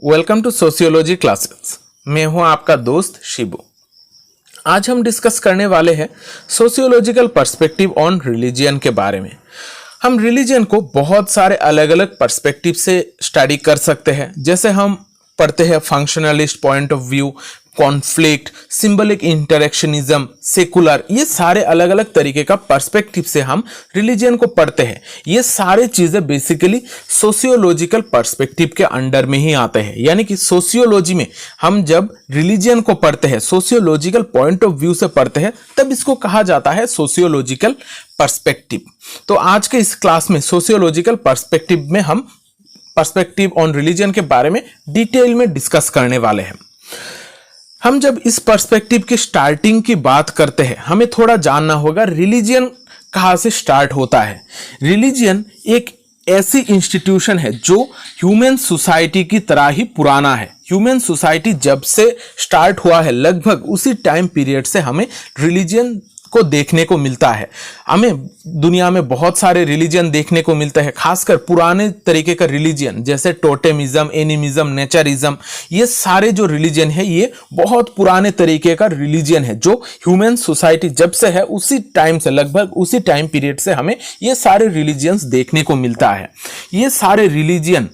Welcome to sociology classes. मैं हूं आपका दोस्त शिबू। आज हम डिस्कस करने वाले हैं सोशियोलॉजिकल पर्सपेक्टिव ऑन रिलीजियन के बारे में। हम रिलीजियन को बहुत सारे अलग अलग पर्सपेक्टिव से स्टडी कर सकते हैं, जैसे हम पढ़ते हैं functionalist point of view, conflict, symbolic interactionism, secular. ये सारे अलग अलग तरीके का पर्सपेक्टिव से हम रिलीजियन को पढ़ते हैं। ये सारे चीजें बेसिकली सोशियोलॉजिकल पर्सपेक्टिव के अंडर में ही आते हैं। यानी कि सोशियोलॉजी में हम जब रिलीजियन को पढ़ते हैं, सोशियोलॉजिकल पॉइंट ऑफ व्यू से पढ़ते हैं, तब इसको कहा जाता है सोशियोलॉजिकल पर्सपेक्टिव। तो आज के इस क्लास में सोशियोलॉजिकल पर्सपेक्टिव में हम पर्सपेक्टिव ऑन रिलीजियन के बारे में डिटेल में डिस्कस करने वाले हैं। हम जब इस पर्सपेक्टिव की स्टार्टिंग की बात करते हैं, हमें थोड़ा जानना होगा रिलीजियन कहां से स्टार्ट होता है। रिलीजियन एक ऐसी इंस्टीट्यूशन है जो ह्यूमन सोसाइटी की तरह ही पुराना है। ह्यूमन सोसाइटी जब से स्टार्ट हुआ है, लगभग उसी टाइम पीरियड से हमें रिलीजियन को देखने को मिलता है। हमें दुनिया में बहुत सारे रिलीजन देखने को मिलते हैं, खासकर पुराने तरीके का रिलीजन जैसे टोटेमिज्म, एनिमिज्म, नेचरिज्म। ये सारे जो रिलीजन है ये बहुत पुराने तरीके का रिलीजन है जो ह्यूमन सोसाइटी जब से है उसी टाइम से, लगभग उसी टाइम पीरियड से हमें ये सारे रिलीजियंस देखने को मिलता है। ये सारे रिलीजन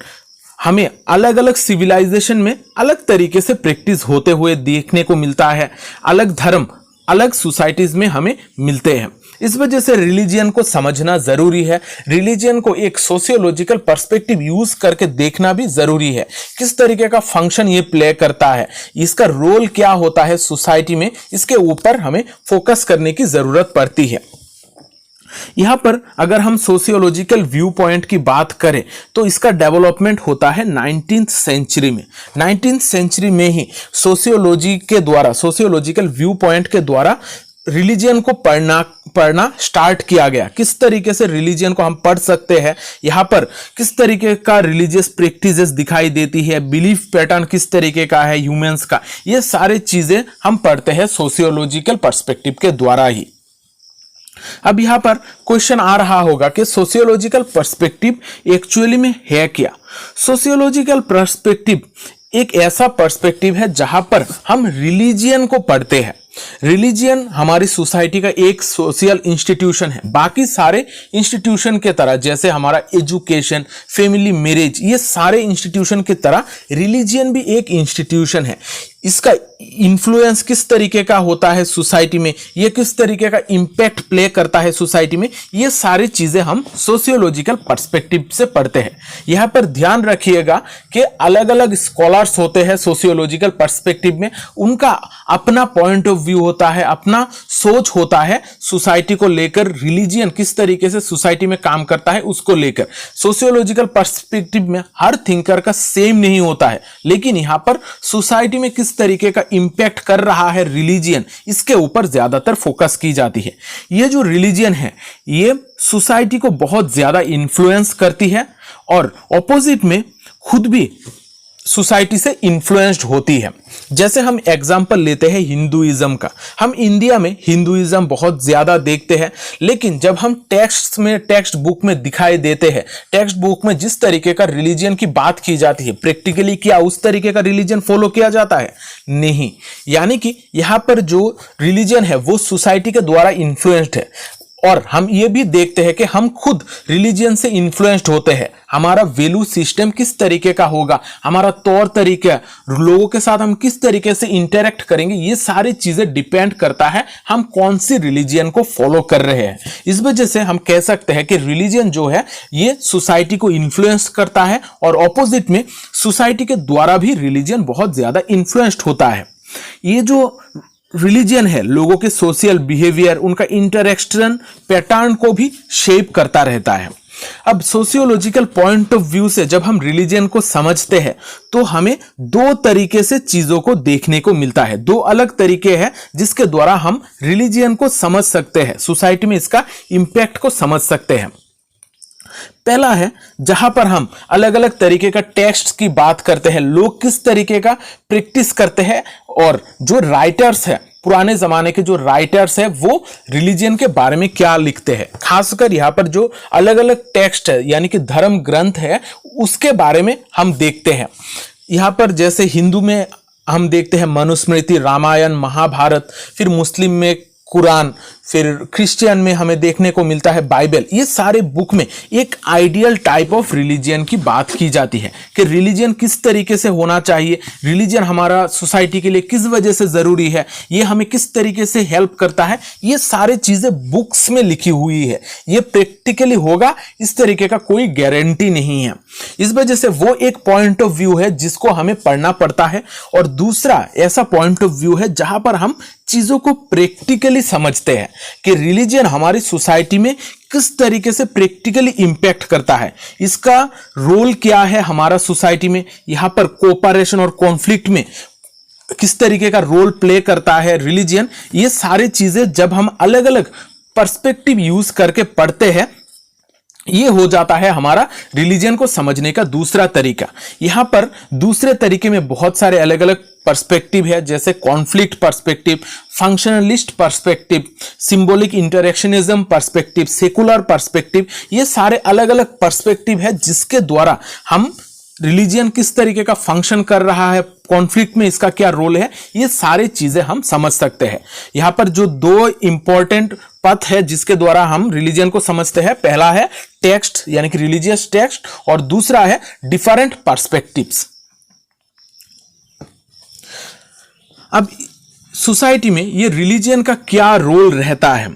हमें अलग अलग सिविलाइजेशन में अलग तरीके से प्रैक्टिस होते हुए देखने को मिलता है। अलग धर्म अलग सोसाइटीज में हमें मिलते हैं। इस वजह से रिलीजियन को समझना जरूरी है। रिलीजियन को एक सोशियोलॉजिकल पर्सपेक्टिव यूज करके देखना भी जरूरी है। किस तरीके का फंक्शन ये प्ले करता है, इसका रोल क्या होता है सोसाइटी में, इसके ऊपर हमें फोकस करने की जरूरत पड़ती है। यहां पर अगर हम सोशियोलॉजिकल व्यू पॉइंट की बात करें तो इसका डेवलपमेंट होता है 19th सेंचुरी में। 19th सेंचुरी में ही सोशियोलॉजी के द्वारा, सोशियोलॉजिकल व्यू पॉइंट के द्वारा रिलीजियन को पढ़ना स्टार्ट किया गया। किस तरीके से रिलीजियन को हम पढ़ सकते हैं, यहाँ पर किस तरीके का रिलीजियस प्रैक्टिसेस दिखाई देती है, बिलीफ पैटर्न किस तरीके का है ह्यूमंस का, ये सारे चीजें हम पढ़ते हैं सोशियोलॉजिकल पर्सपेक्टिव के द्वारा ही। अब यहां पर क्वेश्चन आ रहा होगा कि सोशियोलॉजिकल पर्सपेक्टिव एक्चुअली में है क्या। सोशियोलॉजिकल पर्सपेक्टिव एक ऐसा पर्सपेक्टिव है जहां पर हम रिलीजियन को पढ़ते हैं। रिलीजियन हमारी सोसाइटी का एक सोशल इंस्टीट्यूशन है। बाकी सारे इंस्टीट्यूशन के तरह, जैसे हमारा एजुकेशन, फैमिली, मैरिज, ये सारे इंस्टीट्यूशन की तरह रिलीजियन भी एक इंस्टीट्यूशन है। इसका इन्फ्लुएंस किस तरीके का होता है सोसाइटी में, ये किस तरीके का इंपैक्ट प्ले करता है सोसाइटी में, ये सारी चीजें हम सोशियोलॉजिकल पर्सपेक्टिव से पढ़ते हैं। यहां पर ध्यान रखिएगा कि अलग अलग स्कॉलर्स होते हैं सोशियोलॉजिकल पर्सपेक्टिव में, उनका अपना पॉइंट ऑफ व्यू होता है, अपना सोच होता है सोसाइटी को लेकर। रिलीजियन किस तरीके से सोसाइटी में काम करता है उसको लेकर। सोशियोलॉजिकल पर्सपेक्टिव में हर थिंकर का सेम नहीं होता है, लेकिन यहां पर सोसाइटी में किस तरीके का इंपैक्ट कर रहा है रिलीजियन, इसके ऊपर ज्यादातर फोकस की जाती है। ये जो रिलीजियन है ये सोसाइटी को बहुत ज्यादा इन्फ्लुएंस करती है और ऑपोजिट में खुद भी सोसाइटी से इन्फ्लुएंस्ड होती है। जैसे हम एग्जांपल लेते हैं हिंदुइज्म का। हम इंडिया में हिंदुइज्म बहुत ज्यादा देखते हैं, लेकिन जब हम टेक्स्ट बुक में दिखाई देते हैं, टेक्स्ट बुक में जिस तरीके का रिलीजन की बात की जाती है, प्रैक्टिकली क्या उस तरीके का रिलीजन फॉलो किया जाता है? नहीं। यानी कि यहां पर जो रिलीजन है वो सोसाइटी के द्वारा इन्फ्लुएंस्ड है। और हम ये भी देखते हैं कि हम खुद रिलीजियन से इन्फ्लुएंस्ड होते हैं। हमारा वैल्यू सिस्टम किस तरीके का होगा, हमारा तौर तरीका, लोगों के साथ हम किस तरीके से इंटरेक्ट करेंगे, ये सारी चीजें डिपेंड करता है हम कौन सी रिलीजियन को फॉलो कर रहे हैं। इस वजह से हम कह सकते हैं कि रिलीजियन जो है ये सोसाइटी को इन्फ्लुएंस करता है और ऑपोजिट में सोसाइटी के द्वारा भी रिलीजियन बहुत ज्यादा इन्फ्लुएंस्ड होता है। ये जो रिलीजियन है लोगों के सोशल बिहेवियर, उनका इंटरेक्शन पैटर्न को भी शेप करता रहता है। अब सोशियोलॉजिकल पॉइंट ऑफ व्यू से जब हम रिलीजियन को समझते हैं तो हमें दो तरीके से चीजों को देखने को मिलता है। दो अलग तरीके हैं जिसके द्वारा हम रिलीजियन को समझ सकते हैं, सोसाइटी में इसका इंपैक्ट को समझ सकते हैं। पहला है जहां पर हम अलग अलग तरीके का टेक्स्ट की बात करते हैं, लोग किस तरीके का प्रैक्टिस करते हैं, और जो राइटर्स है, पुराने जमाने के जो राइटर्स है वो रिलीजियन के बारे में क्या लिखते हैं। खासकर यहाँ पर जो अलग अलग टेक्स्ट है यानी कि धर्म ग्रंथ है उसके बारे में हम देखते हैं। यहाँ पर जैसे हिंदू में हम देखते हैं मनुस्मृति, रामायण, महाभारत, फिर मुस्लिम में कुरान, फिर क्रिश्चियन में हमें देखने को मिलता है बाइबल। ये सारे बुक में एक आइडियल टाइप ऑफ रिलीजियन की बात की जाती है कि रिलीजियन किस तरीके से होना चाहिए, रिलीजियन हमारा सोसाइटी के लिए किस वजह से ज़रूरी है, ये हमें किस तरीके से हेल्प करता है। ये सारी चीज़ें बुक्स में लिखी हुई है। ये प्रैक्टिकली होगा इस तरीके का कोई गारंटी नहीं है। इस वजह से वो एक पॉइंट ऑफ व्यू है जिसको हमें पढ़ना पड़ता है, और दूसरा ऐसा पॉइंट ऑफ व्यू है जहां पर हम चीज़ों को प्रैक्टिकली समझते हैं कि रिलीजन हमारी सोसाइटी में किस तरीके से प्रैक्टिकली इंपैक्ट करता है, इसका रोल क्या है हमारा सोसाइटी में, यहां पर कोऑपरेशन और कॉन्फ्लिक्ट में किस तरीके का रोल प्ले करता है रिलीजन। ये सारी चीजें जब हम अलग अलग पर्सपेक्टिव यूज करके पढ़ते हैं, ये हो जाता है हमारा रिलीजन को समझने का दूसरा तरीका। यहां पर दूसरे तरीके में बहुत सारे अलग अलग पर्सपेक्टिव है, जैसे conflict perspective, functionalist perspective, symbolic interactionism perspective, secular perspective. ये सारे अलग अलग पर्सपेक्टिव है जिसके द्वारा हम रिलीजियन किस तरीके का फंक्शन कर रहा है, कॉन्फ्लिक्ट में इसका क्या रोल है, ये सारी चीजें हम समझ सकते हैं। यहां पर जो दो इंपॉर्टेंट पथ है जिसके द्वारा हम रिलीजन को समझते हैं, पहला है टेक्स्ट यानी कि रिलीजियस टेक्स्ट, और दूसरा है डिफरेंट पर्सपेक्टिव्स। अब सोसाइटी में ये रिलीजन का क्या रोल रहता है,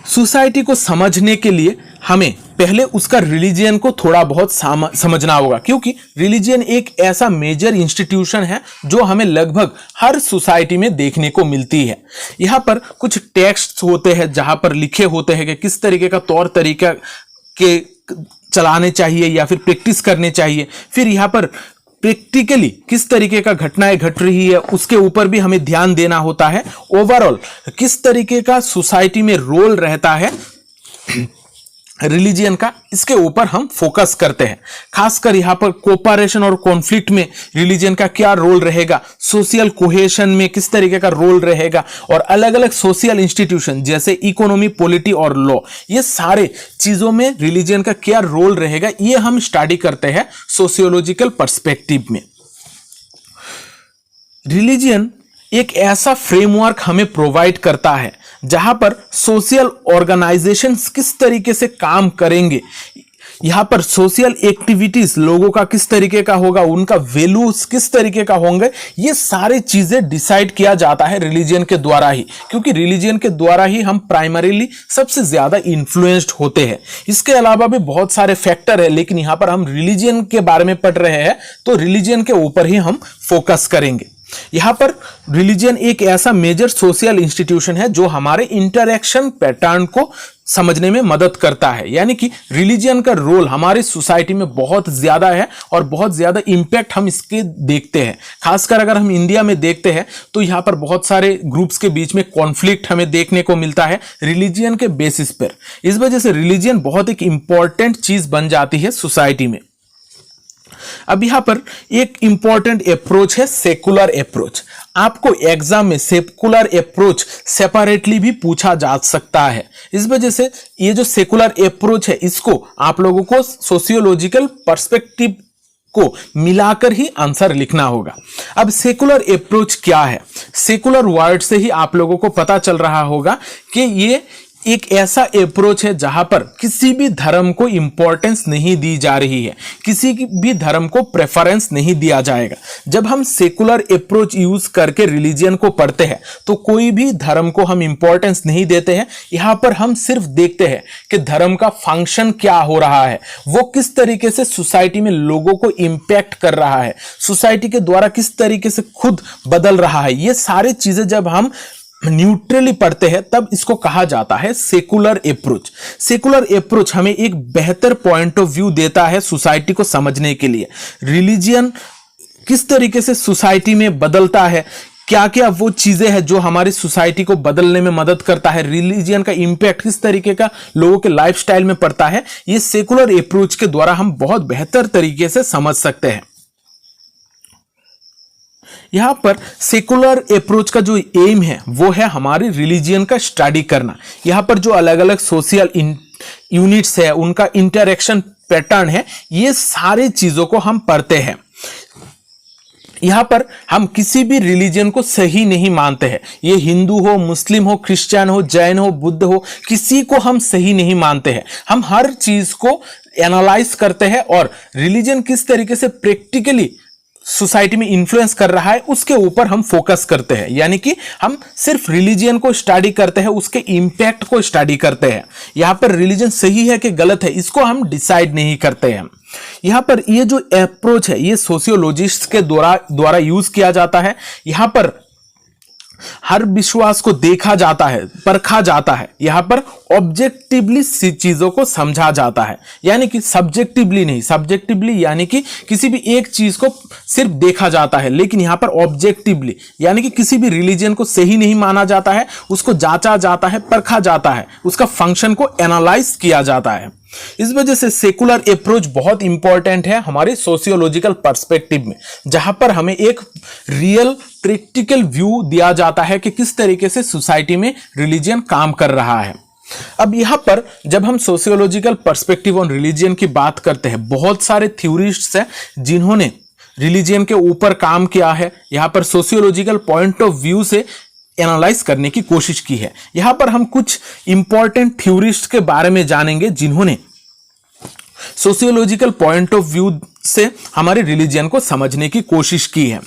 सोसाइटी को समझने के लिए हमें पहले उसका रिलीजन को थोड़ा बहुत समझना होगा, क्योंकि रिलीजन एक ऐसा मेजर इंस्टीट्यूशन है जो हमें लगभग हर सोसाइटी में देखने को मिलती है। यहाँ पर कुछ टेक्स्ट होते हैं जहाँ पर लिखे होते हैं कि किस तरीके का तौर तरीका के चलाने चाहिए या फिर प्रैक्टिस करने चाहिए। फिर यहाँ पर प्रैक्टिकली किस तरीके का घटनाएं घट रही है उसके ऊपर भी हमें ध्यान देना होता है। ओवरऑल किस तरीके का सोसाइटी में रोल रहता है रिलीजियन का, इसके ऊपर हम फोकस करते हैं। खासकर यहाँ पर कोऑपरेशन और कॉन्फ्लिक्ट में रिलीजियन का क्या रोल रहेगा, सोशल कोहेशन में किस तरीके का रोल रहेगा, और अलग अलग सोशल इंस्टीट्यूशन जैसे इकोनॉमी, पॉलिटी और लॉ, ये सारे चीजों में रिलीजियन का क्या रोल रहेगा, ये हम स्टडी करते हैं सोशियोलॉजिकल पर्सपेक्टिव में। रिलीजियन एक ऐसा फ्रेमवर्क हमें प्रोवाइड करता है जहां पर सोशल ऑर्गेनाइजेशंस किस तरीके से काम करेंगे, यहां पर सोशल एक्टिविटीज लोगों का किस तरीके का होगा, उनका वैल्यूज किस तरीके का होंगे, ये सारी चीजें डिसाइड किया जाता है रिलीजन के द्वारा ही, क्योंकि रिलीजन के द्वारा ही हम प्राइमरीली सबसे ज्यादा इन्फ्लुएंस्ड होते हैं। इसके अलावा भी बहुत सारे फैक्टर है, लेकिन यहां पर हम रिलीजन के बारे में पढ़ रहे हैं तो रिलीजन के ऊपर ही हम फोकस करेंगे। यहां पर रिलीजन एक ऐसा मेजर सोशल इंस्टीट्यूशन है जो हमारे इंटरैक्शन पैटर्न को समझने में मदद करता है, यानी कि रिलीजन का रोल हमारी सोसाइटी में बहुत ज्यादा है और बहुत ज्यादा इंपैक्ट हम इसके देखते हैं। खासकर अगर हम इंडिया में देखते हैं तो यहां पर बहुत सारे ग्रुप्स के बीच में कॉन्फ्लिक्ट हमें देखने को मिलता है रिलीजन के बेसिस पर। इस वजह से रिलीजन बहुत एक इंपॉर्टेंट चीज बन जाती है सोसाइटी में। अब यहां पर एक इंपॉर्टेंट अप्रोच है सेकुलर अप्रोच। आपको एग्जाम में सेकुलर अप्रोच सेपरेटली भी पूछा जा सकता है। इस वजह से ये जो सेकुलर अप्रोच है इसको आप लोगों को सोशियोलॉजिकल पर्सपेक्टिव को मिलाकर ही आंसर लिखना होगा। अब सेकुलर अप्रोच क्या है, सेकुलर वर्ड से ही आप लोगों को पता चल रहा होगा कि ये एक ऐसा अप्रोच है जहां पर किसी भी धर्म को इंपॉर्टेंस नहीं दी जा रही है, किसी भी धर्म को प्रेफरेंस नहीं दिया जाएगा। जब हम सेकुलर अप्रोच यूज करके रिलीजन को पढ़ते हैं तो कोई भी धर्म को हम इंपॉर्टेंस नहीं देते हैं। यहां पर हम सिर्फ देखते हैं कि धर्म का फंक्शन क्या हो रहा है, वो किस तरीके से सोसाइटी में लोगों को इंपैक्ट कर रहा है, सोसाइटी के द्वारा किस तरीके से खुद बदल रहा है। ये सारी चीजें जब हम न्यूट्रली पढ़ते हैं तब इसको कहा जाता है सेकुलर अप्रोच। सेकुलर अप्रोच हमें एक बेहतर पॉइंट ऑफ व्यू देता है सोसाइटी को समझने के लिए। रिलीजियन किस तरीके से सोसाइटी में बदलता है, क्या क्या वो चीजें हैं जो हमारी सोसाइटी को बदलने में मदद करता है, रिलीजियन का इंपैक्ट किस तरीके का लोगों के लाइफस्टाइल में पड़ता है, ये सेकुलर अप्रोच के द्वारा हम बहुत बेहतर तरीके से समझ सकते हैं। यहां पर सेकुलर अप्रोच का जो एम है वो है हमारी रिलीजियन का स्टडी करना। यहां पर जो अलग अलग सोशल यूनिट्स है, उनका इंटरैक्शन पैटर्न है, ये सारे चीजों को हम पढ़ते हैं। यहां पर हम किसी भी रिलीजन को सही नहीं मानते हैं। ये हिंदू हो, मुस्लिम हो, क्रिश्चियन हो, जैन हो, बुद्ध हो, किसी को हम सही नहीं मानते हैं। हम हर चीज को एनालाइज करते हैं और रिलीजन किस तरीके से प्रैक्टिकली सोसाइटी में इन्फ्लुएंस कर रहा है उसके ऊपर हम फोकस करते हैं। यानी कि हम सिर्फ रिलीजन को स्टडी करते हैं, उसके इंपैक्ट को स्टडी करते हैं। यहां पर रिलीजन सही है कि गलत है इसको हम डिसाइड नहीं करते हैं। यहां पर ये जो अप्रोच है ये सोशियोलॉजिस्ट के द्वारा यूज किया जाता है। यहां पर हर विश्वास को देखा जाता है, परखा जाता है। यहां पर ऑब्जेक्टिवली चीजों को समझा जाता है, यानी कि सब्जेक्टिवली नहीं। सब्जेक्टिवली यानी कि किसी भी एक चीज को सिर्फ देखा जाता है, लेकिन यहां पर ऑब्जेक्टिवली यानी कि किसी भी रिलीजन को सही नहीं माना जाता है, उसको जांचा जाता है, परखा जाता है, उसका फंक्शन को एनालाइज किया जाता है। इस वजह से सेकुलर अप्रोच बहुत इंपॉर्टेंट है हमारे सोशियोलॉजिकल पर्सपेक्टिव में, जहां पर हमें एक रियल प्रैक्टिकल व्यू दिया जाता है कि किस तरीके से सोसाइटी में रिलीजन काम कर रहा है। अब यहां पर जब हम सोशियोलॉजिकल पर्सपेक्टिव ऑन रिलीजन की बात करते हैं, बहुत सारे थ्योरिस्ट्स हैं जिन्होंने रिलीजन के ऊपर काम किया है। यहां पर सोशियोलॉजिकल पॉइंट ऑफ व्यू से एनालाइज करने की कोशिश की है। यहां पर हम कुछ इंपॉर्टेंट थ्योरिस्ट के बारे में जानेंगे जिन्होंने सोशियोलॉजिकल पॉइंट ऑफ व्यू से हमारे रिलीजन को समझने की कोशिश की है।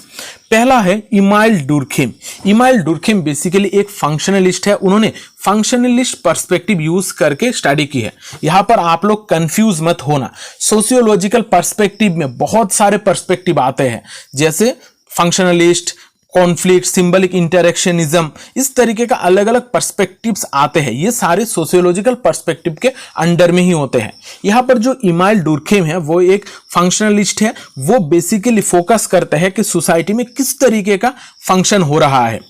पहला है इमाइल डुर्खेम। इमाइल डुर्खेम बेसिकली एक फंक्शनलिस्ट है। उन्होंने फंक्शनलिस्ट पर्सपेक्टिव यूज करके स्टडी की है। यहां पर आप लोग कंफ्यूज मत होना, सोशियोलॉजिकल पर्सपेक्टिव में बहुत सारे पर्सपेक्टिव आते हैं, जैसे फंक्शनलिस्ट, कॉन्फ्लिक्ट, सिंबलिक इंटरेक्शनिज्म, इस तरीके का अलग अलग पर्सपेक्टिव्स आते हैं। ये सारे सोशियोलॉजिकल पर्सपेक्टिव के अंडर में ही होते हैं। यहाँ पर जो इमाइल डुर्खेम है वो एक फंक्शनलिस्ट है। वो बेसिकली फोकस करते हैं कि सोसाइटी में किस तरीके का फंक्शन हो रहा है।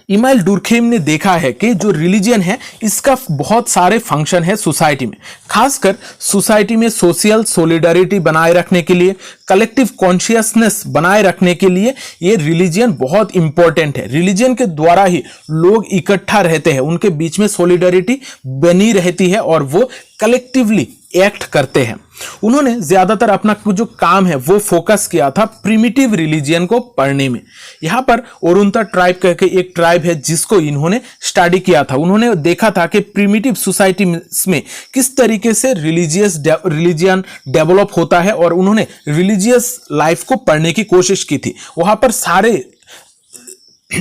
इमाइल डुर्खेम ने देखा है कि जो रिलीजन है इसका बहुत सारे फंक्शन है सोसाइटी में, खासकर सोसाइटी में सोशल सॉलिडरिटी बनाए रखने के लिए, कलेक्टिव कॉन्शियसनेस बनाए रखने के लिए ये रिलीजन बहुत इंपॉर्टेंट है। रिलीजन के द्वारा ही लोग इकट्ठा रहते हैं, उनके बीच में सॉलिडरिटी बनी रहती है और वो कलेक्टिवली एक्ट करते हैं। उन्होंने ज्यादातर अपना जो काम है वो फोकस किया था प्रिमिटिव रिलीजियन को पढ़ने में। यहां पर ओरुंता ट्राइब कह के एक ट्राइब है जिसको इन्होंने स्टडी किया था। उन्होंने देखा था कि प्रिमिटिव सोसाइटी में किस तरीके से रिलीजियन डेवलप होता है और उन्होंने रिलीजियस लाइफ को पढ़ने की कोशिश की थी। वहां पर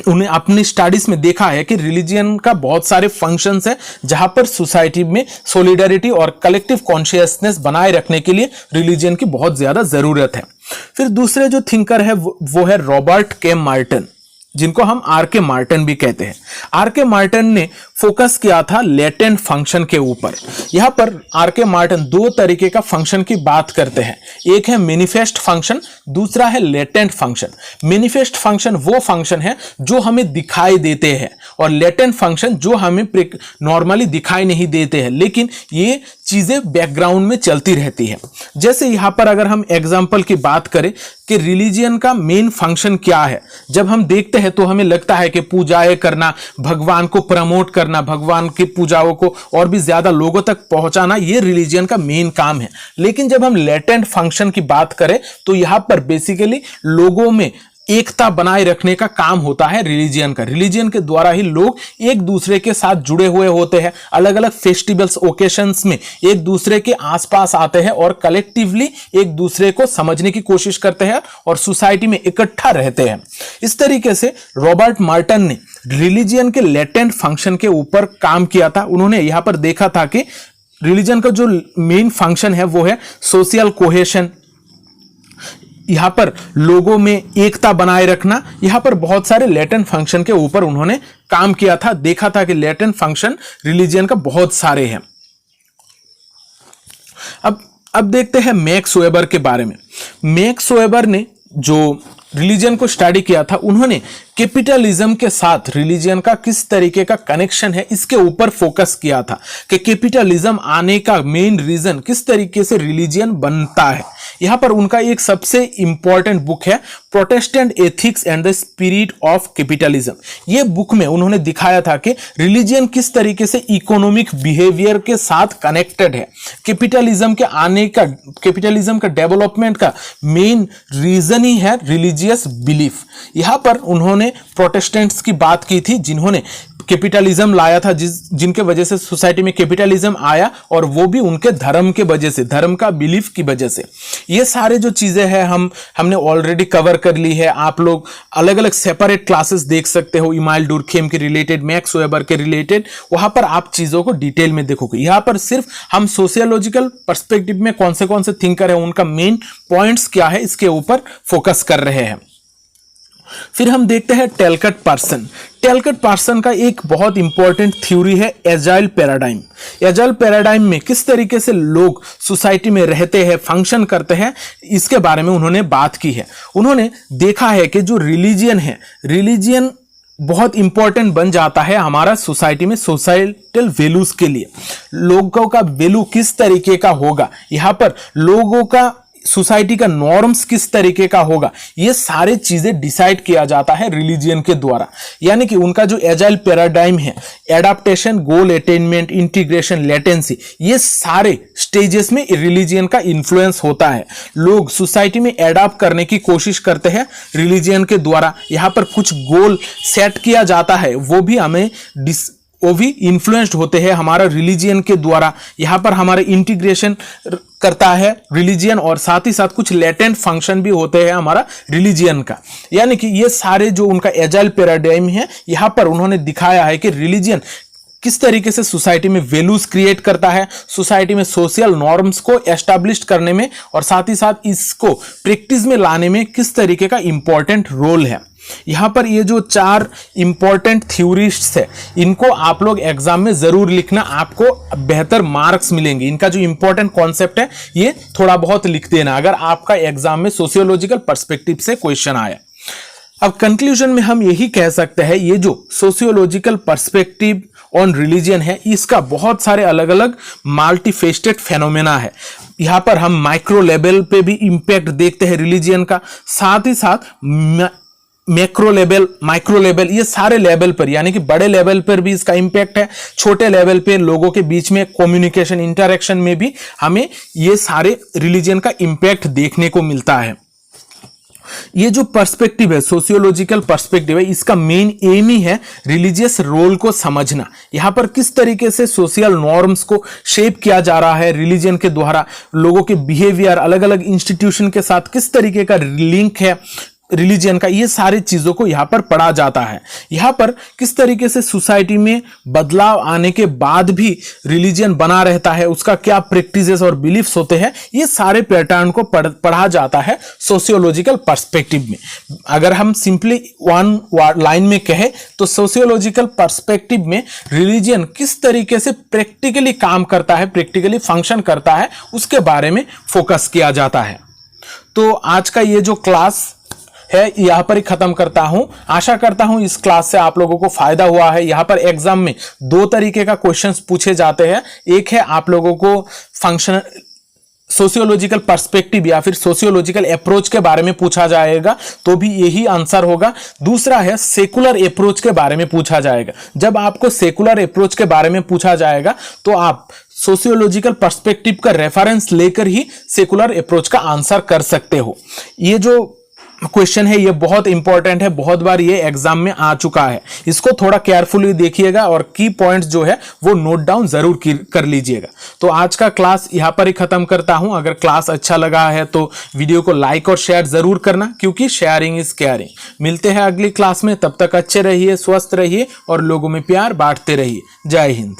उन्हें अपनी स्टडीज में देखा है कि रिलीजियन का बहुत सारे फंक्शंस हैं जहां पर सोसाइटी में सॉलिडरिटी और कलेक्टिव कॉन्शियसनेस बनाए रखने के लिए रिलीजियन की बहुत ज्यादा जरूरत है। फिर दूसरे जो थिंकर है वो है रॉबर्ट के मार्टन, जिनको हम आर के मार्टन भी कहते हैं। आर के मार्टन ने फोकस किया था लेटेंट फंक्शन के ऊपर। यहां पर आर के मार्टन दो तरीके का फंक्शन की बात करते हैं, एक है मैनिफेस्ट फंक्शन, दूसरा है लेटेंट फंक्शन। मैनिफेस्ट फंक्शन वो फंक्शन है जो हमें दिखाई देते हैं और लेटेंट फंक्शन जो हमें नॉर्मली दिखाई नहीं देते हैं, लेकिन ये चीजें बैकग्राउंड में चलती रहती है। जैसे यहां पर अगर हम एग्जाम्पल की बात करें कि रिलीजियन का मेन फंक्शन क्या है, जब हम देखते हैं तो हमें लगता है कि पूजाएं करना, भगवान को प्रमोट करना, भगवान की पूजाओं को और भी ज्यादा लोगों तक पहुंचाना, ये रिलीजियन का मेन काम है। लेकिन जब हम लेटेंट फंक्शन की बात करें तो यहां पर बेसिकली लोगों में एकता बनाए रखने का काम होता है रिलीजियन का। रिलीजियन के द्वारा ही लोग एक दूसरे के साथ जुड़े हुए होते हैं, अलग अलग फेस्टिवल्स ओकेशंस में एक दूसरे के आसपास आते हैं और कलेक्टिवली एक दूसरे को समझने की कोशिश करते हैं और सोसाइटी में इकट्ठा रहते हैं। इस तरीके से रॉबर्ट मार्टन ने रिलीजियन के लेटेंट फंक्शन के ऊपर काम किया था। उन्होंने यहां पर देखा था कि रिलीजन का जो मेन फंक्शन है वो है सोशल कोहेशन, यहां पर लोगों में एकता बनाए रखना। यहां पर बहुत सारे लेटेंट फंक्शन के ऊपर उन्होंने काम किया था, देखा था कि लेटेंट फंक्शन रिलीजियन का बहुत सारे हैं। अब देखते हैं मैक्स वेबर के बारे में। मैक्स वेबर ने जो रिलीजन को स्टडी किया था, उन्होंने कैपिटलिज्म के साथ रिलीजन का किस तरीके का कनेक्शन है इसके ऊपर फोकस किया था कि कैपिटलिज्म आने का मेन रीजन किस तरीके से रिलीजन बनता है। यहाँ पर उनका एक सबसे इंपॉर्टेंट बुक है Protestant ethics and the spirit of capitalism. ये बुक में उन्होंने दिखाया था कि रिलीजियन किस तरीके से इकोनॉमिक बिहेवियर के साथ कनेक्टेड है। कैपिटलिज्म के आने का, कैपिटलिज्म का डेवलपमेंट का मेन रीजन ही है रिलीजियस बिलीफ। यहाँ पर उन्होंने प्रोटेस्टेंट्स की बात की थी जिन्होंने कैपिटलिज्म लाया था, जिनके वजह से सोसाइटी में कैपिटलिज्म आया, और वो भी उनके धर्म के वजह से, धर्म का बिलीफ की वजह से। ये सारे जो चीजें हैं हमने ऑलरेडी कवर कर ली है। आप लोग अलग अलग सेपरेट क्लासेस देख सकते हो, इमाइल डुर्खेम के रिलेटेड, मैक्स वेबर के रिलेटेड, वहां पर आप चीजों को डिटेल में देखोगे। यहाँ पर सिर्फ हम सोशियोलॉजिकल पर्सपेक्टिव में कौन से थिंकर है, उनका मेन पॉइंट्स क्या है, इसके ऊपर फोकस कर रहे हैं। फिर हम देखते हैं टैलकट पार्सन। टैलकट पार्सन का एक बहुत इंपॉर्टेंट थ्योरी है एजाइल पैराडाइम। एजाइल पैराडाइम में किस तरीके से लोग सोसाइटी में रहते हैं, फंक्शन करते हैं, इसके बारे में उन्होंने बात की है। उन्होंने देखा है कि जो रिलीजियन है, रिलीजियन बहुत इंपॉर्टेंट बन जाता है हमारा सोसाइटी में, सोसाइटल वैल्यूज के लिए। लोगों का वैल्यू किस तरीके का होगा, यहाँ पर लोगों का, सोसाइटी का नॉर्म्स किस तरीके का होगा, ये सारे चीजें डिसाइड किया जाता है रिलीजियन के द्वारा। यानी कि उनका जो एजाइल पैराडाइम है, एडाप्टेशन, गोल अटेनमेंट, इंटीग्रेशन, लेटेंसी, ये सारे स्टेजेस में रिलीजियन का इन्फ्लुएंस होता है। लोग सोसाइटी में एडाप्ट करने की कोशिश करते हैं रिलीजियन के द्वारा। यहाँ पर कुछ गोल सेट किया जाता है, वो भी इन्फ्लुएंस्ड होते हैं हमारा रिलीजियन के द्वारा। यहाँ पर हमारे इंटीग्रेशन करता है रिलीजियन, और साथ ही साथ कुछ लेटेंट फंक्शन भी होते हैं हमारा रिलीजियन का। यानी कि ये सारे जो उनका एजाइल पैराडाइम है, यहाँ पर उन्होंने दिखाया है कि रिलीजियन किस तरीके से सोसाइटी में वैल्यूज क्रिएट करता है, सोसाइटी में सोशल नॉर्म्स को एस्टैब्लिश करने में, और साथ ही साथ इसको प्रैक्टिस में लाने में किस तरीके का इंपॉर्टेंट रोल है। यहाँ पर ये जो 4 इंपॉर्टेंट थ्योरिस्ट्स है, इनको आप लोग एग्जाम में जरूर लिखना, आपको बेहतर मार्क्स मिलेंगे। इनका जो इंपॉर्टेंट कॉन्सेप्ट है, ये थोड़ा बहुत लिख देना अगर आपका एग्जाम में सोशियोलॉजिकल पर्सपेक्टिव से क्वेश्चन आया। अब कंक्लूजन में हम यही कह सकते हैं, ये जो सोशियोलॉजिकल पर्सपेक्टिव ऑन रिलीजियन है, इसका बहुत सारे अलग अलग मल्टीफेस्टेड फेनोमेना है। यहाँ पर हम माइक्रो लेवल पे भी इंपैक्ट देखते हैं रिलीजियन का, साथ ही साथ मैक्रो लेवल, माइक्रो लेवल, ये सारे लेवल पर, यानी कि बड़े लेवल पर भी इसका इंपैक्ट है, छोटे लेवल पे लोगों के बीच में कम्युनिकेशन, इंटरेक्शन में भी हमें ये सारे रिलीजियन का इंपैक्ट देखने को मिलता है। ये जो पर्सपेक्टिव है, सोशियोलॉजिकल पर्सपेक्टिव है, इसका मेन एम ही है रिलीजियस रोल को समझना। यहां पर किस तरीके से सोशल नॉर्म्स को शेप किया जा रहा है रिलीजन के द्वारा, लोगों के बिहेवियर अलग अलग इंस्टीट्यूशन के साथ किस तरीके का लिंक है रिलीजन का, ये सारी चीजों को यहाँ पर पढ़ा जाता है। यहाँ पर किस तरीके से सोसाइटी में बदलाव आने के बाद भी रिलीजन बना रहता है, उसका क्या प्रैक्टिसेस और बिलीफ्स होते हैं, ये सारे पैटर्न को पढ़ा जाता है सोशियोलॉजिकल पर्सपेक्टिव में। अगर हम सिंपली वन लाइन में कहें तो सोशियोलॉजिकल पर्सपेक्टिव में रिलीजन किस तरीके से प्रैक्टिकली काम करता है, प्रैक्टिकली फंक्शन करता है, उसके बारे में फोकस किया जाता है। तो आज का ये जो क्लास है यहां पर ही खत्म करता हूं। आशा करता हूं इस क्लास से आप लोगों को फायदा हुआ है। यहां पर एग्जाम में 2 तरीके का क्वेश्चंस पूछे जाते हैं। एक है आप लोगों को फंक्शन सोशियोलॉजिकल पर्सपेक्टिव या फिर सोशियोलॉजिकल अप्रोच के बारे में पूछा जाएगा, तो भी यही आंसर होगा। दूसरा है सेकुलर अप्रोच के बारे में पूछा जाएगा। जब आपको सेकुलर अप्रोच के बारे में पूछा जाएगा तो आप सोशियोलॉजिकल पर्सपेक्टिव का रेफरेंस लेकर ही सेकुलर अप्रोच का आंसर कर सकते हो। ये जो क्वेश्चन है ये बहुत इंपॉर्टेंट है, बहुत बार ये एग्जाम में आ चुका है। इसको थोड़ा केयरफुली देखिएगा और की पॉइंट्स जो है वो नोट डाउन जरूर कर लीजिएगा। तो आज का क्लास यहाँ पर ही खत्म करता हूं। अगर क्लास अच्छा लगा है तो वीडियो को लाइक और शेयर जरूर करना, क्योंकि शेयरिंग इज केयरिंग। मिलते हैं अगली क्लास में, तब तक अच्छे रहिए, स्वस्थ रहिए और लोगों में प्यार बांटते रहिए। जय हिंद।